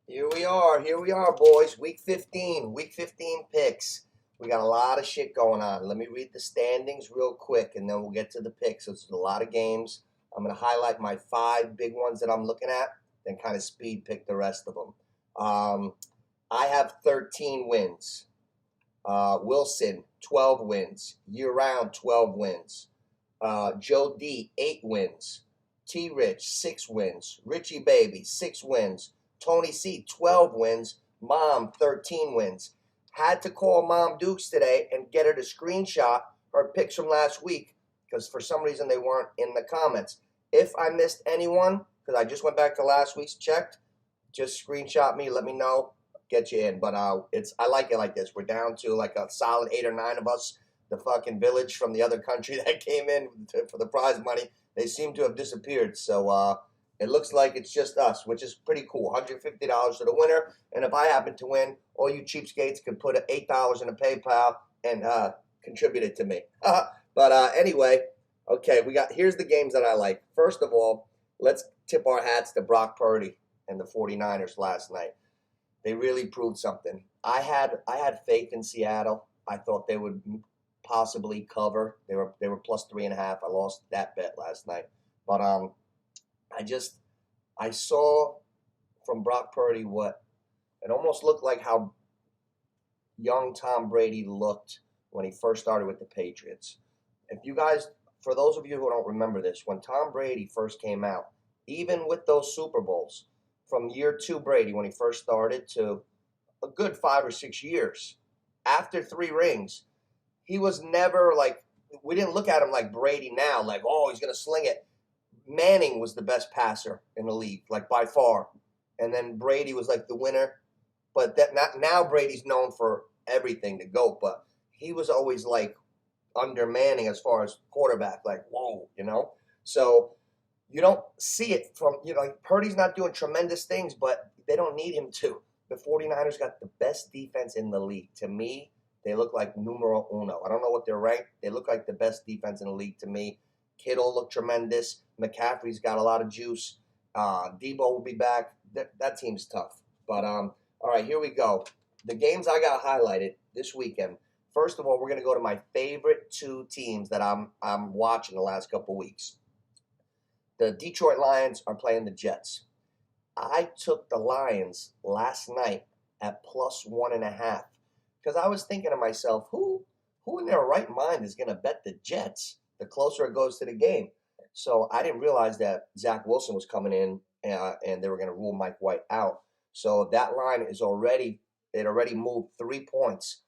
Here we are, boys. Week 15 picks. We got a lot of shit going on. Let me read the standings real quick, and then we'll get to the picks. So it's a lot of games. I'm going to highlight my 5 big ones that I'm looking at, then kind of speed pick the rest of them. I have 13 wins. Wilson, 12 wins. Year round, 12 wins. Joe D, 8 wins. T Rich, 6 wins. Richie Baby, 6 wins. Tony C, 12 wins. Mom, 13 wins. Had to call Mom Dukes today and get her to screenshot her picks from last week because for some reason they weren't in the comments. If I missed anyone, because I just went back to last week's, checked, just screenshot me, let me know, get you in. But I like it like this. We're down to like a solid 8 or 9 of us. The fucking village from the other country that came in for the prize money, they seem to have disappeared. So it looks like it's just us, which is pretty cool. $150 to the winner. And if I happen to win, all you cheapskates can put $8 in a PayPal and contribute it to me. But anyway, okay, here's the games that I like. First of all, let's tip our hats to Brock Purdy and the 49ers last night. They really proved something. I had faith in Seattle. I thought they would possibly cover. They were plus 3.5. I lost that bet last night. But I saw from Brock Purdy what it almost looked like how young Tom Brady looked when he first started with the Patriots. For those of you who don't remember this, when Tom Brady first came out, even with those Super Bowls, from year 2 Brady, when he first started, to a good 5 or 6 years, after 3 rings, he was never like, we didn't look at him like Brady now, like, oh, he's going to sling it. Manning was the best passer in the league, like by far. And then Brady was like the winner. But now Brady's known for everything to go, but he was always like under Manning as far as quarterback, like, whoa, So you don't see it from, like Purdy's not doing tremendous things, but they don't need him to. The 49ers got the best defense in the league. To me, they look like numero uno. I don't know what they're ranked. They look like the best defense in the league to me. Kittle looked tremendous. McCaffrey's got a lot of juice. Debo will be back. That team's tough. But all right, here we go. The games I got highlighted this weekend. First of all, we're going to go to my favorite 2 teams that I'm watching the last couple weeks. The Detroit Lions are playing the Jets. I took the Lions last night at plus 1.5 because I was thinking to myself, who in their right mind is going to bet the Jets the closer it goes to the game? So I didn't realize that Zach Wilson was coming in and they were going to rule Mike White out. So that line it already moved 3 points.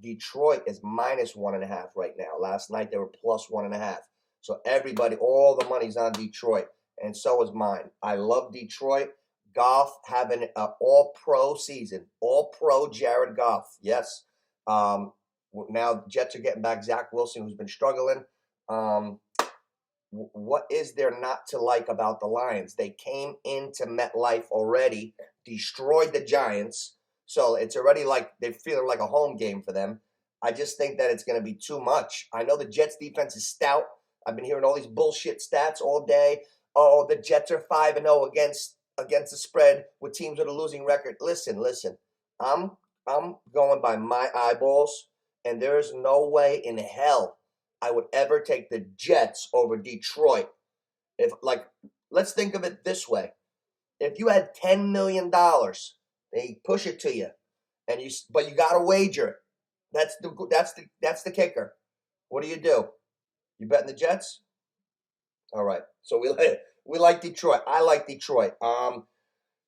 Detroit is minus 1.5 right now. Last night they were plus 1.5. So everybody, all the money's on Detroit, and so is mine. I love Detroit. Goff having an all-pro season, all-pro Jared Goff. Yes. Now Jets are getting back Zach Wilson, who's been struggling. What is there not to like about the Lions? They came into MetLife already, destroyed the Giants, so it's already like they're feeling like a home game for them. I just think that it's going to be too much. I know the Jets defense is stout. I've been hearing all these bullshit stats all day. Oh, the Jets are 5-0 against the spread with teams with a losing record. Listen. I'm going by my eyeballs, and there is no way in hell I would ever take the Jets over Detroit. Let's think of it this way. If you had $10 million, they push it to you, but you got to wager it. That's the kicker. What do? You betting the Jets? All right. So we like Detroit. I like Detroit.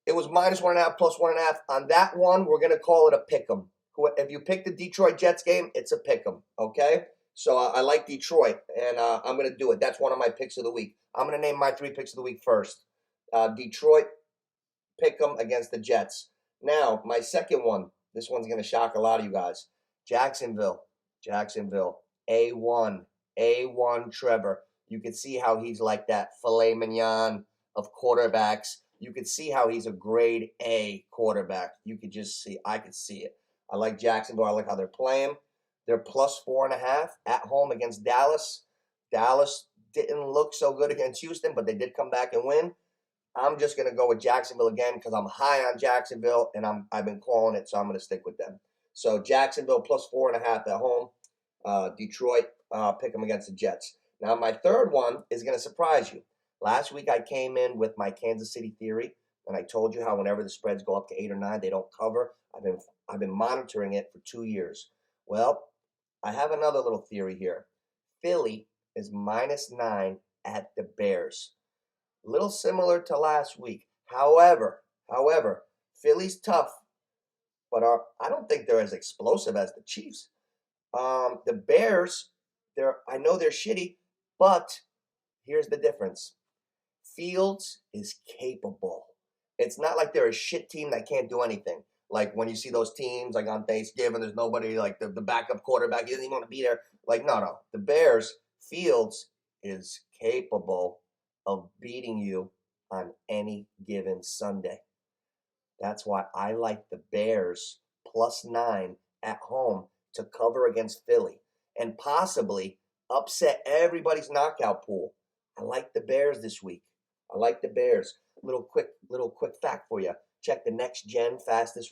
It was minus 1.5, plus 1.5. On that one, we're gonna call it a pick'em. If you pick the Detroit Jets game, it's a pick'em. Okay. So I like Detroit, and I'm gonna do it. That's one of my picks of the week. I'm gonna name my 3 picks of the week first. Detroit pick'em against the Jets. Now my second one. This one's gonna shock a lot of you guys. Jacksonville. A1 Trevor. You can see how he's like that filet mignon of quarterbacks. You could see how he's a grade A quarterback. I could see it. I like Jacksonville. I like how they're playing. They're plus 4.5 at home against Dallas. Dallas didn't look so good against Houston, but they did come back and win. I'm just going to go with Jacksonville again because I'm high on Jacksonville, and I've been calling it, so I'm going to stick with them. So Jacksonville plus 4.5 at home. Detroit, pick them against the Jets. Now, my third one is going to surprise you. Last week, I came in with my Kansas City theory, and I told you how whenever the spreads go up to 8 or 9, they don't cover. I've been monitoring it for 2 years. Well, I have another little theory here. Philly is -9 at the Bears. A little similar to last week. However, Philly's tough, but I don't think they're as explosive as the Chiefs. The Bears, I know they're shitty, but here's the difference. Fields is capable. It's not like they're a shit team that can't do anything. Like when you see those teams, like on Thanksgiving, there's nobody, like the backup quarterback, he doesn't even want to be there. Like, no. The Bears, Fields is capable of beating you on any given Sunday. That's why I like the Bears +9 at home to cover against Philly and possibly upset everybody's knockout pool. I like the Bears this week. I like the Bears. Little quick fact for you. Check the next gen fastest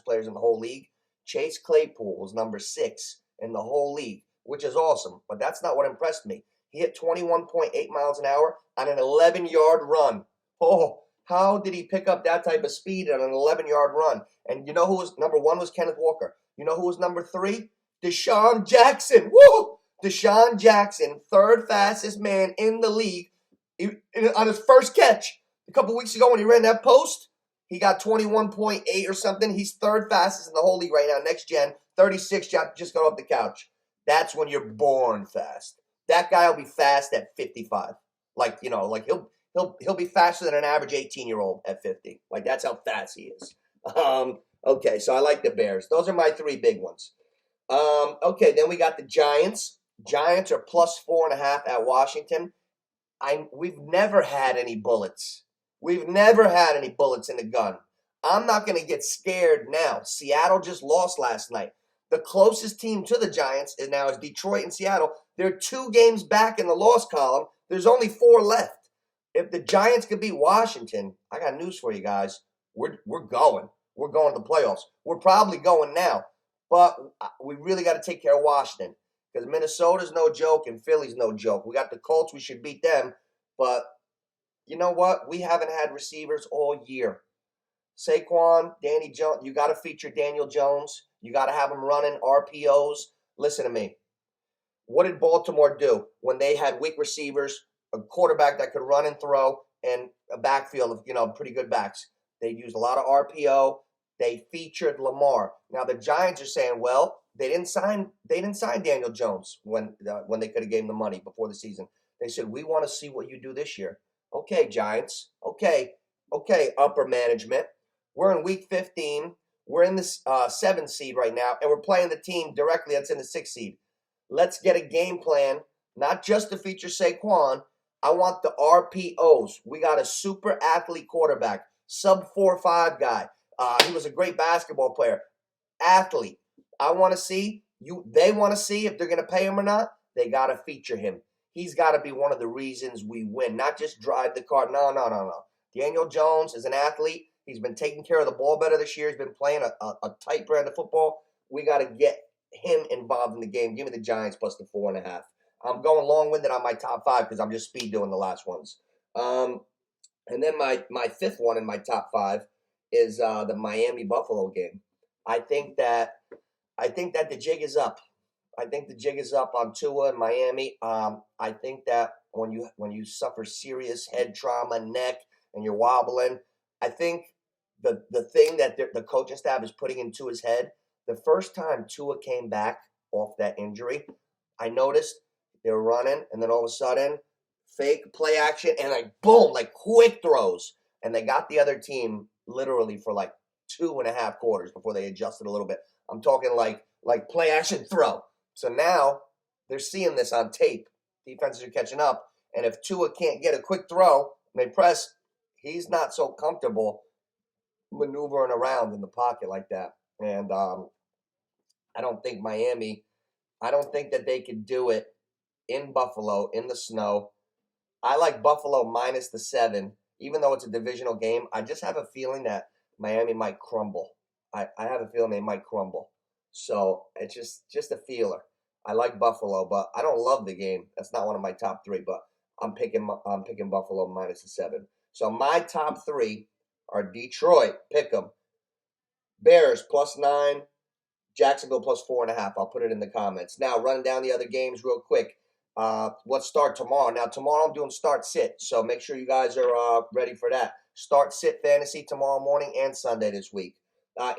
players in the whole league. Chase Claypool was number 6 in the whole league, which is awesome. But that's not what impressed me. He hit 21.8 miles an hour on an 11-yard run. Oh, how did he pick up that type of speed on an 11-yard run? And you know who was number 1 was Kenneth Walker. You know who was number 3? Deshaun Jackson. Woo! Deshaun Jackson, third fastest man in the league on his first catch. A couple weeks ago when he ran that post, he got 21.8 or something. He's third fastest in the whole league right now. Next gen, 36 just got off the couch. That's when you're born fast. That guy will be fast at 55. Like he'll be faster than an average 18-year-old at 50. Like that's how fast he is. Okay, so I like the Bears. Those are my 3 big ones. Okay, then we got the Giants. Giants are +4.5 at Washington. We've never had any bullets. We've never had any bullets in the gun. I'm not going to get scared now. Seattle just lost last night. The closest team to the Giants is Detroit and Seattle. They're 2 games back in the loss column. There's only 4 left. If the Giants could beat Washington, I got news for you guys. We're going. We're going to the playoffs. We're probably going now. But we really got to take care of Washington because Minnesota's no joke and Philly's no joke. We got the Colts. We should beat them. But you know what? We haven't had receivers all year. Saquon, Danny Jones, you got to feature Daniel Jones. You got to have him running RPOs. Listen to me. What did Baltimore do when they had weak receivers, a quarterback that could run and throw, and a backfield of pretty good backs? They used a lot of RPO. They featured Lamar. Now the Giants are saying, well, they didn't sign Daniel Jones when they could have gave him the money before the season. They said, we want to see what you do this year. Okay, Giants. Okay, upper management. We're in week 15. We're in the 7th seed right now, and we're playing the team directly that's in the 6th seed. Let's get a game plan, not just to feature Saquon. I want the RPOs. We got a super athlete quarterback, sub 4.5 guy. He was a great basketball player. Athlete. I want to see they want to see if they're going to pay him or not. They got to feature him. He's got to be one of the reasons we win, not just drive the car. No. Daniel Jones is an athlete. He's been taking care of the ball better this year. He's been playing a tight brand of football. We got to get him involved in the game. Give me the Giants plus the 4.5. I'm going long-winded on my top 5 because I'm just speed doing the last ones. And then my 5th one in my top 5 is the Miami-Buffalo game. I think that the jig is up. I think the jig is up on Tua in Miami. I think that when you suffer serious head trauma, neck, and you're wobbling, I think the thing that the coaching staff is putting into his head, the first time Tua came back off that injury, I noticed they were running, and then all of a sudden, fake play action, and boom, quick throws. And they got the other team literally for 2.5 quarters before they adjusted a little bit. I'm talking like play action throw. So now they're seeing this on tape. Defenses are catching up. And if Tua can't get a quick throw and they press, he's not so comfortable maneuvering around in the pocket like that. And I don't think that they could do it in Buffalo in the snow. I like Buffalo minus the 7. even though it's a divisional game, I just have a feeling that Miami might crumble. I have a feeling they might crumble. So it's just a feeler. I like Buffalo, but I don't love the game. That's not one of my top three, but I'm picking Buffalo minus the 7. So my top 3 are Detroit, Pickem, Bears +9, Jacksonville +4.5. I'll put it in the comments. Now, running down the other games real quick. Let's start tomorrow. Now, tomorrow I'm doing start sit, so make sure you guys are ready for that. Start sit fantasy tomorrow morning and Sunday this week.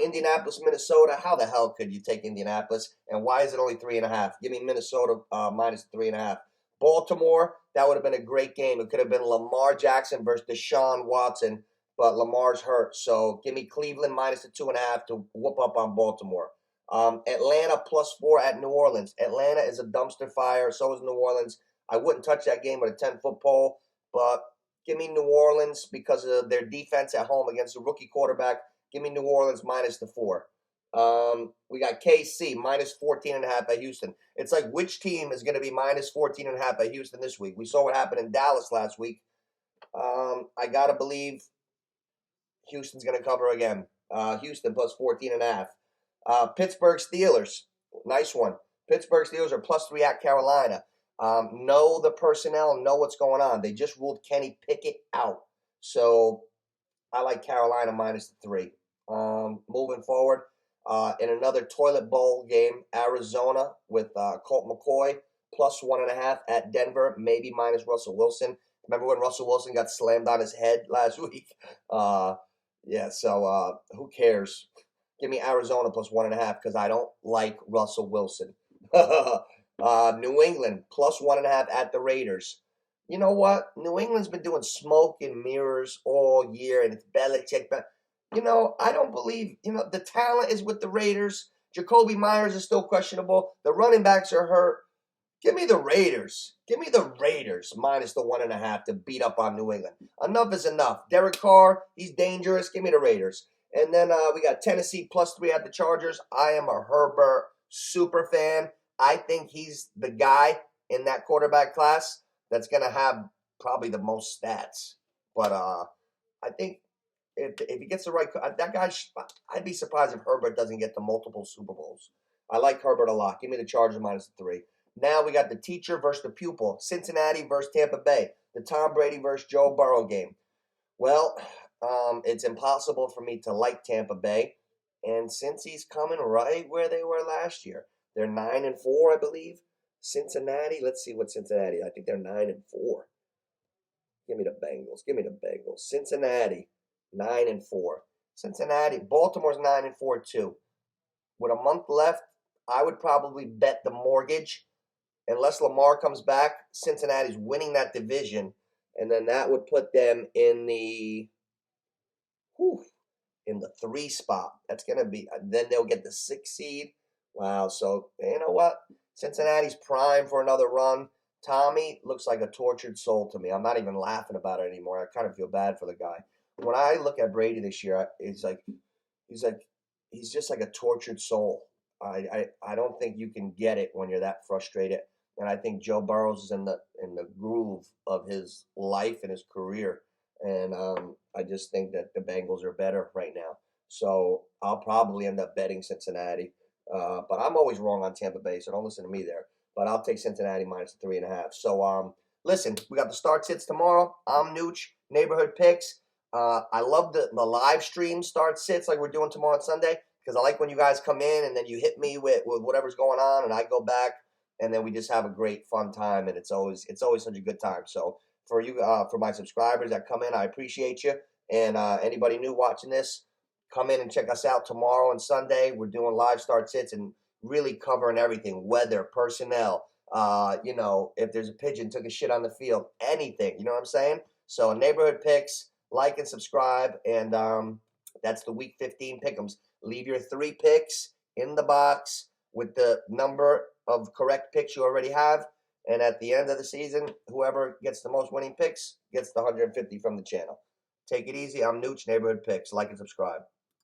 Indianapolis, Minnesota. How the hell could you take Indianapolis? And why is it only 3.5? Give me Minnesota minus 3.5. Baltimore. That would have been a great game. It could have been Lamar Jackson versus Deshaun Watson, but Lamar's hurt. So give me Cleveland minus the 2.5 to whoop up on Baltimore. Atlanta +4 at New Orleans. Atlanta is a dumpster fire. So is New Orleans. I wouldn't touch that game with a 10-foot pole, but give me New Orleans because of their defense at home against a rookie quarterback. Give me New Orleans minus the 4. We got KC minus 14.5 at Houston. It's like, which team is going to be minus 14.5 at Houston this week? We saw what happened in Dallas last week. I got to believe Houston's going to cover again. Houston plus 14.5. Pittsburgh Steelers, nice one. Pittsburgh Steelers are +3 at Carolina. Know the personnel, know what's going on. They just ruled Kenny Pickett out. So I like Carolina minus the 3. Moving forward, in another toilet bowl game, Arizona with Colt McCoy +1.5 at Denver, maybe minus Russell Wilson. Remember when Russell Wilson got slammed on his head last week? Yeah, so who cares? Give me Arizona +1.5 because I don't like Russell Wilson. New England +1.5 at the Raiders. You know what? New England's been doing smoke and mirrors all year, and it's Belichick. But, I don't believe, the talent is with the Raiders. Jacoby Myers is still questionable. The running backs are hurt. Give me the Raiders. Give me the Raiders minus the 1.5 to beat up on New England. Enough is enough. Derek Carr, he's dangerous. Give me the Raiders. And then we got Tennessee +3 at the Chargers. I am a Herbert super fan. I think he's the guy in that quarterback class that's going to have probably the most stats. But I think if he gets the right, that guy, I'd be surprised if Herbert doesn't get to multiple Super Bowls. I like Herbert a lot. Give me the Chargers minus the 3. Now we got the teacher versus the pupil. Cincinnati versus Tampa Bay. The Tom Brady versus Joe Burrow game. Well, it's impossible for me to like Tampa Bay. And since he's coming right where they were last year, they're 9-4, I believe. Cincinnati, let's see what Cincinnati. I think they're 9-4. Give me the Bengals. Give me the Bengals. Cincinnati, 9-4. Cincinnati, Baltimore's 9-4 too. With a month left, I would probably bet the mortgage. Unless Lamar comes back, Cincinnati's winning that division, and then that would put them in the 3 spot. That's gonna be. Then they'll get the 6 seed. Wow. So you know what? Cincinnati's prime for another run. Tommy looks like a tortured soul to me. I'm not even laughing about it anymore. I kind of feel bad for the guy. When I look at Brady this year, he's just like a tortured soul. I don't think you can get it when you're that frustrated. And I think Joe Burrow is in the groove of his life and his career. And I just think that the Bengals are better right now. So I'll probably end up betting Cincinnati. But I'm always wrong on Tampa Bay, so don't listen to me there. But I'll take Cincinnati minus the 3.5. So listen, we got the start sits tomorrow. I'm Nooch, Neighborhood Picks. I love the live stream start sits like we're doing tomorrow on Sunday, because I like when you guys come in and then you hit me with whatever's going on, and I go back, and then we just have a great fun time, and it's always such a good time. So for you, for my subscribers that come in, I appreciate you. And anybody new watching this, come in and check us out tomorrow and Sunday. We're doing live start sits and really covering everything: weather, personnel. If there's a pigeon took a shit on the field, anything. You know what I'm saying? So Neighborhood Picks, like and subscribe, and that's the Week 15 Pickems. Leave your 3 picks in the box with the number of correct picks you already have. And at the end of the season, whoever gets the most winning picks gets the 150 from the channel. Take it easy. I'm Nooch, Neighborhood Picks. Like and subscribe.